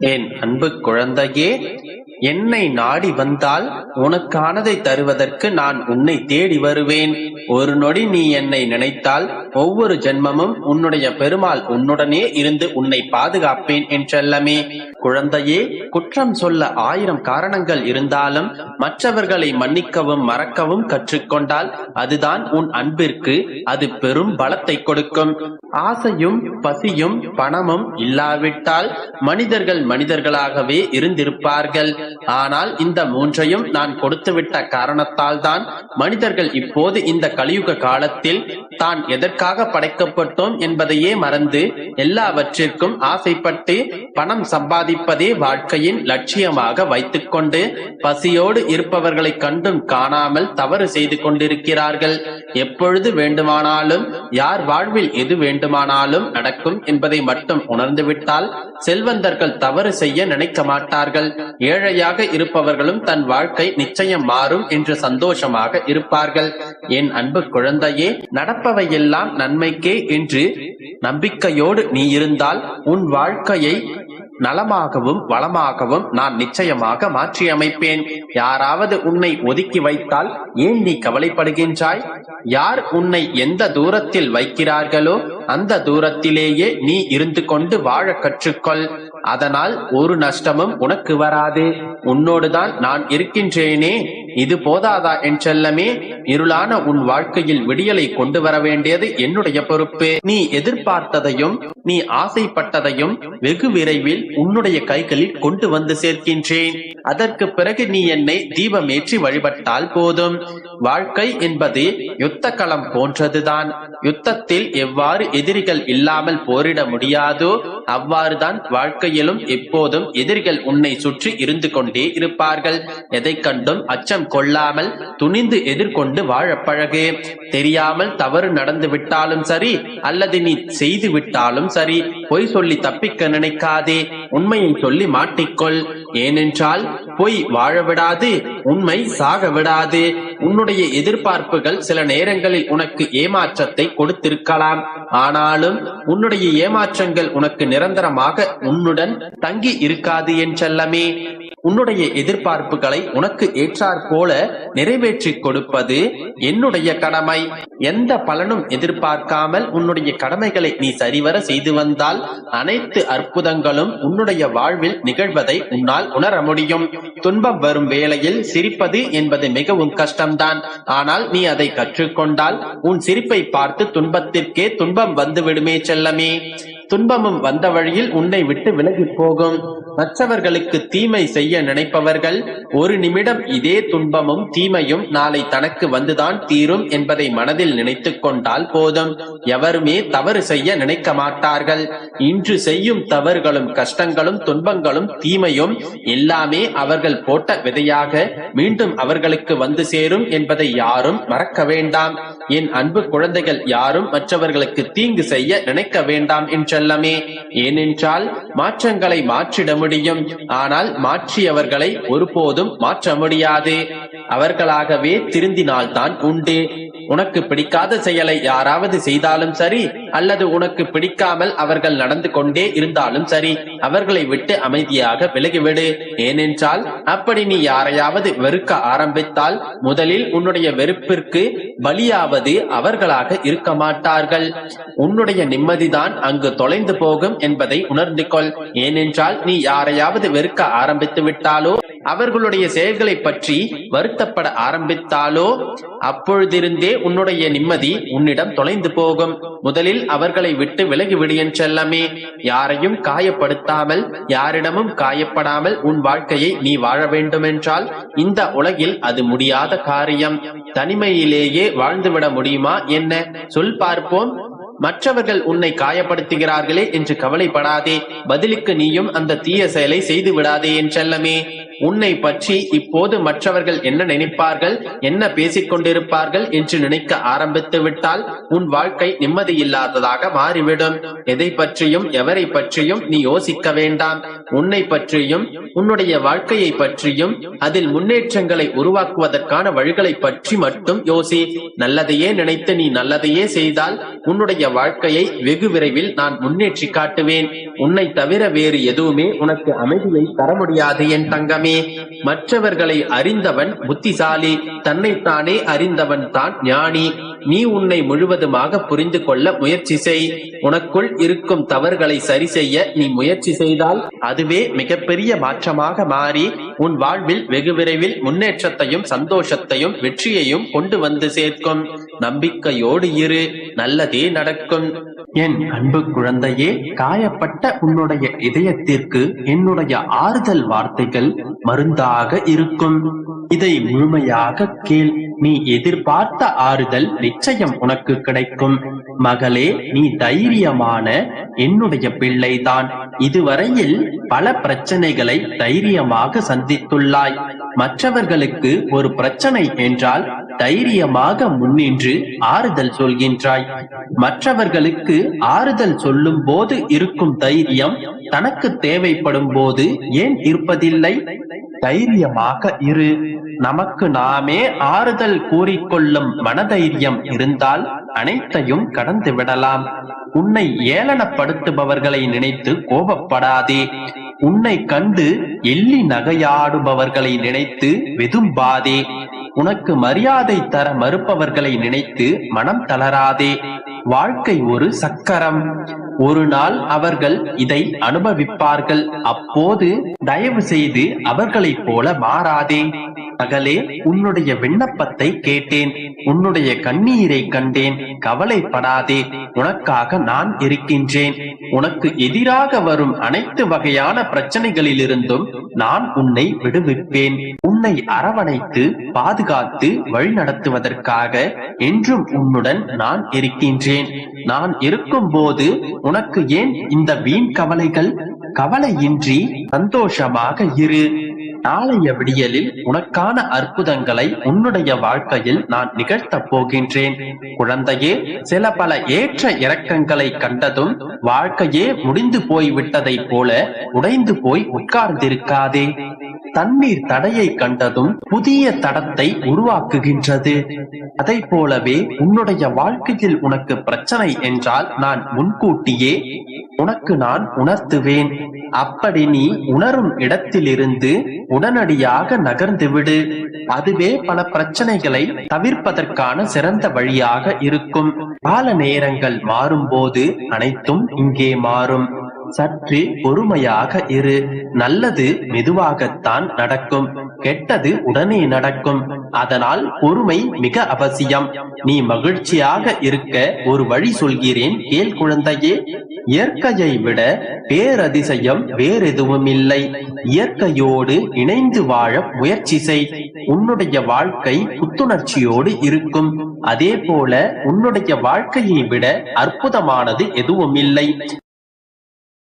என் அன்பு குழந்தையே, என்னை நாடி வந்தால் உனக்கானதை தருவதற்கு நான் உன்னை தேடி வருவேன். ஒரு நொடி நீ என்னை நினைத்தால் ஒவ்வொரு ஜென்மமும் உன்னுடைய பெருமாள் உன்னுடனே இருந்து உன்னை பாதுகாப்பேன் என்றல்லமே. குழந்தையே, குற்றம் சொல்ல 1000 காரணங்கள் இருந்தாலும் மற்றவர்களை மன்னிக்கவும் மறக்கவும் கற்றுக்கொண்டால் அதுதான் உன் அன்பிற்கு அது பெரும் பலத்தை கொடுக்கும். ஆசையும் பசியும் பணமும் இல்லாவிட்டால் மனிதர்கள் மனிதர்களாகவே இருந்திருப்பார்கள். ஆனால் இந்த 3ஐயும் நான் கொடுத்துவிட்ட காரணத்தால் தான் மனிதர்கள் இப்போது இந்த கலியுக காலத்தில் தான் எதற்காக படைக்கப்பட்டோம் என்பதையே மறந்து எல்லாவற்றிற்கும் ஆசைப்பட்டு பணம் சம்பாதிப்பதே வாழ்க்கையின் லட்சியமாக வைத்துக் கொண்டு பசியோடு இருப்பவர்களை கண்டும் காணாமல் தவறு செய்து கொண்டிருக்கிறார்கள். எப்பொழுது வேண்டுமானாலும் யார் வாழ்வில் எது வேண்டுமானாலும் நடக்கும் என்பதை மட்டும் உணர்ந்துவிட்டால் செல்வந்தர்கள் தவறு செய்ய நினைக்க மாட்டார்கள். ஏழையாக இருப்பவர்களும் தன் வாழ்க்கை நிச்சயம் மாறும் என்று சந்தோஷமாக இருப்பார்கள். என் அன்பு குழந்தையே, நடப்பவையெல்லாம் நன்மைக்கே என்று நம்பிக்கையோடு நீ இருந்தால் உன் வாழ்க்கையை நலமாகவும் வளமாகவும் நான் நிச்சயமாக மாற்றி அமைப்பேன். யாராவது உன்னை ஒதுக்கி வைத்தால் ஏன் நீ கவலைப்படுகின்றாய்? யார் உன்னை எந்த தூரத்தில் வைக்கிறார்களோ அந்த தூரத்திலேயே நீ இருந்து கொண்டு வாழ கற்றுக்கொள். அதனால் ஒரு நஷ்டமும் உனக்கு வராது. உன்னோடுதான் நான் இருக்கின்றேனே, இது போதாதா என் செல்லமே? இருளான உன் வாழ்க்கையில் விடியலை கொண்டு வர வேண்டியது என்னுடைய பொறுப்பு. நீ எதிர்பார்த்ததையும் நீ ஆசைப்பட்டதையும் வெகு விரைவில் உன்னுடைய கைகளில் கொண்டு வந்து சேர்க்கின்றேன். அதற்கு பிறகு நீ என்னை தீபமேற்றி வழிபட்டால் போதும். வாழ்க்கை என்பது யுத்த களம் போன்றதுதான். யுத்தத்தில் எவ்வாறு எதிரிகள் இல்லாமல் போரிட முடியாதோ அவ்வாறுதான் வாழ்க்கையிலும் எப்போதும் எதிரிகள் உன்னை சுற்றி இருந்து கொண்டே இருப்பார்கள். எதை கண்டும் அச்சம் கொள்ளாமல் துணிந்து எதிர்கொண்டு வாழ பழகு. தெரியாமல் தவறு நடந்து விட்டாலும் சரி அல்லது நீ செய்து விட்டாலும் சரி பொய் சொல்லி தப்பிக்க நினைக்காதே. உண்மையை சொல்லி மாட்டிக்கொள். ஏனென்றால் பொய் வாழ விடாது, உண்மை சாக விடாது. உன்னுடைய எதிர்பார்ப்புகள் சில நேரங்களில் உனக்கு ஏமாற்றத்தை கொடுத்திருக்கலாம். ஆனாலும் உன்னுடைய ஏமாற்றங்கள் உனக்கு நிரந்தரமாக உன்னுடன் தங்கி இருக்காது என்றல்லமே. உன்னுடைய எதிர்பார்ப்புகளை உனக்கு ஏற்றாற் போல நிறைவேற்றி கொடுப்பது என்னுடைய கடமை. எந்த பலனும் எதிர்பார்க்காமல் உன்னுடைய கடமைகளை நீ சரிவர செய்து வந்தால் அனைத்து அற்புதங்களும் உன்னுடைய வாழ்வில் நிகழ்வதை உன்னால் உணர முடியும். துன்பம் வரும் வேளையில் சிரிப்பது என்பது மிகவும் கஷ்டம்தான். ஆனால் நீ அதை கற்றுக்கொண்டால் உன் சிரிப்பை பார்த்து துன்பத்திற்கே துன்பம் வந்து விடுமே செல்லமே. துன்பமும் வந்த வழியில் உன்னை விட்டு விலகி போகும். மற்றவர்களுக்கு தீமை செய்ய நினைப்பவர்கள் ஒரு நிமிடம் இதே துன்பமும் தீமையும் நாளை தனக்கு வந்துதான் தீரும் என்பதை மனதில் நினைத்துக் கொண்டால் போதும். எவருமே தவறு செய்ய நினைக்க மாட்டார்கள். இன்று செய்யும் தவறுகளும் கஷ்டங்களும் துன்பங்களும் தீமையும் எல்லாமே அவர்கள் போட்ட விதையாக மீண்டும் அவர்களுக்கு வந்து சேரும் என்பதை யாரும் மறக்க வேண்டாம். என் அன்பு குழந்தைகள், யாரும் மற்றவர்களுக்கு தீங்கு செய்ய நினைக்க வேண்டாம் என்றல்லமே. ஏனென்றால் மாற்றங்களை மாற்றிட முடியும், ஆனால் மாற்றியவர்களை ஒருபோதும் மாற்ற முடியாது. அவர்களாகவே திருந்தினால்தான் உண்டு. உனக்கு பிடிக்காத செயலை யாராவது செய்தாலும் சரி அல்லது உனக்கு பிடிக்காமல் அவர்கள் நடந்து கொண்டே இருந்தாலும் சரி அவர்களை விட்டு அமைதியாக விலகிவிடு. ஏனென்றால் அப்படி நீ யாரையாவது வெறுக்க ஆரம்பித்தால் முதலில் உன்னுடைய வெறுப்பிற்கு பலியாவது அவர்களாக இருக்க மாட்டார்கள். உன்னுடைய நிம்மதிதான் அங்கு தொலைந்து போகும் என்பதை உணர்ந்து கொள். ஏனென்றால் நீ யாரையாவது வெறுக்க ஆரம்பித்து விட்டாலோ அவர்களுடைய செயல்களை பற்றி வருத்தப்பட ஆரம்பித்தாலோ அப்பொழுதிருந்தே உன்னுடைய நிம்மதி உன்னிடம் தொலைந்து போகும். முதலில் அவர்களை விட்டு விலகிவிடு என் செல்லமே. யாரையும் காயப்படுத்தாமல் யாரிடமும் காயப்படாமல் உன் வாழ்க்கையை நீ வாழ வேண்டுமென்றால் இந்த உலகில் அது முடியாத காரியம். தனிமையிலேயே வாழ்ந்துவிட முடியுமா என்ன? சொல் பார்ப்போம். மற்றவர்கள் உன்னை காயப்படுத்துகிறார்களே என்று கவலைப்படாதே. பதிலுக்கு நீயும் அந்த தீய செயலை செய்து விடாதே என் செல்லமே. உன்னை பற்றி இப்போது மற்றவர்கள் என்ன நினைப்பார்கள், என்ன பேசிக் கொண்டிருப்பார்கள் என்று நினைக்க ஆரம்பித்து விட்டால் உன் வாழ்க்கை நிம்மதியில்லாததாக மாறிவிடும். எதை பற்றியும் எவரை பற்றியும் நீ யோசிக்க வேண்டாம். உன்னை பற்றியும் உன்னுடைய வாழ்க்கையை பற்றியும் அதில் முன்னேற்றங்களை உருவாக்குவதற்கான வழிகளை பற்றி மட்டும் யோசி. நல்லதையே நினைத்து நீ நல்லதையே செய்தால் உன்னுடைய வாழ்க்கையை வெகு விரைவில் நான் முன்னேற்றி காட்டுவேன். உன்னை தவிர வேறு எதுவுமே உனக்கு அமைதியை தர முடியாது என் தங்கமே. மற்றவர்களை அறிந்தவன் புத்திசாலி, தன்னைத்தானே அறிந்தவன் தான் ஞானி. நீ உன்னை முழுவதுமாக புரிந்து கொள்ள முயற்சி செய். உனக்குள் இருக்கும் தவறுகளை சரி செய்ய நீ முயற்சி செய்தால் அதுவே மிகப்பெரிய மாற்றமாக மாறி உன் வாழ்வில் வெகு விரைவில் முன்னேற்றத்தையும் சந்தோஷத்தையும் வெற்றியையும் கொண்டு வந்து சேர்க்கும். நம்பிக்கையோடு இரு, நல்லதே நடக்கும். என் அன்பு குழந்தையே, காயப்பட்ட உன்னுடைய இதயத்திற்கு என்னுடைய ஆறுதல் வார்த்தைகள் மருந்தாக இருக்கும். இதை முழுமையாக கேள். நீ எதிர்பார்த்த ஆறுதல் நிச்சயம் உனக்கு கிடைக்கும். மகளே, நீ தைரியமான என்னுடைய பிள்ளைதான். இதுவரையில் பல பிரச்சனைகளை தைரியமாக சந்தித்துள்ளாய். மற்றவர்களுக்கு ஒரு பிரச்சனை என்றால் தைரியமாக முன்னின்று ஆறுதல் சொல்கின்றாய். மற்றவர்களுக்கு ஆறுதல் சொல்லும் போது இருக்கும் தைரியம் தனக்கு தேவைப்படும் போது ஏன் இருப்பதில்லை? தைரியமாக இரு. நமக்கு நாமே ஆறுதல் கூறிக்கொள்ளும் மனதைரியம் இருந்தால் அனைத்தையும் கடந்து விடலாம். உன்னை ஏளனப்படுத்துபவர்களை நினைத்து கோபப்படாதே. உன்னை கண்டு எள்ளி நகையாடுபவர்களை நினைத்து வெதும்பாதே. உனக்கு மரியாதை தர மறுப்பவர்களை நினைத்து மனம் தளராதே. வாழ்க்கை ஒரு சக்கரம். ஒரு நாள் அவர்கள் இதை அனுபவிப்பார்கள். அப்போது தயவு செய்து அவர்களைப் போல மாறாதே. மகளே, உன்னுடைய விண்ணப்பத்தை கேட்டேன், உன்னுடைய கண்ணீரை கண்டேன். கவலைப்படாதே, உனக்காக நான் இருக்கின்றேன். உனக்கு எதிராக வரும் அனைத்து வகையான பிரச்சனைகளிலிருந்தும் நான் உன்னை விடுவிப்பேன். உன்னை அரவணைத்து பாதுகாத்து வழிநடத்துவதற்காக என்றும் உன்னுடன் நான் இருக்கின்றேன். நான் இருக்கும் போது உனக்கு ஏன் இந்த வீண் கவலைகள்? கவலையின்றி சந்தோஷமாக இரு. நாளைய விடியலில் உனக்கான அற்புதங்களை உன்னுடைய வாழ்க்கையில் நான் நிகழ்த்தப் போகின்றேன். குழந்தையே, சில பல ஏற்ற இறக்கங்களை கண்டதும் வாழ்க்கையே முடிந்து போய்விட்டதை போல உடைந்து போய் உட்கார்ந்திருக்காதே. தண்ணீர் தடையை கண்டதும் புதிய தடத்தை உருவாக்குகின்றது. அதை போலவே உன்னுடைய வாழ்க்கையில் உனக்கு பிரச்சனை என்றால் நான் முன்கூட்டியே உனக்கு நான் உணர்த்துவேன். அப்படி நீ உணரும் இடத்திலிருந்து உடனடியாக நகர்ந்து விடு. அதுவே பல பிரச்சனைகளை தவிர்ப்பதற்கான சிறந்த வழியாக இருக்கும். கால நேரங்கள் மாறும்போது அனைத்தும் இங்கே மாறும். சற்று பொறுமையாக இரு. நல்லது மெதுவாகத்தான் நடக்கும், கெட்டது உடனே நடக்கும். அதனால் பொறுமை மிக அவசியம். நீ மகிழ்ச்சியாக இருக்க ஒரு வழி சொல்கிறேன், கேள் குழந்தையே. இயற்கையை விட பேரதிசயம் வேறெதுவும் இல்லை. இயற்கையோடு இணைந்து வாழ முயற்சி செய். உன்னுடைய வாழ்க்கை புத்துணர்ச்சியோடு இருக்கும். அதே போல உன்னுடைய வாழ்க்கையை விட அற்புதமானது எதுவும் இல்லை.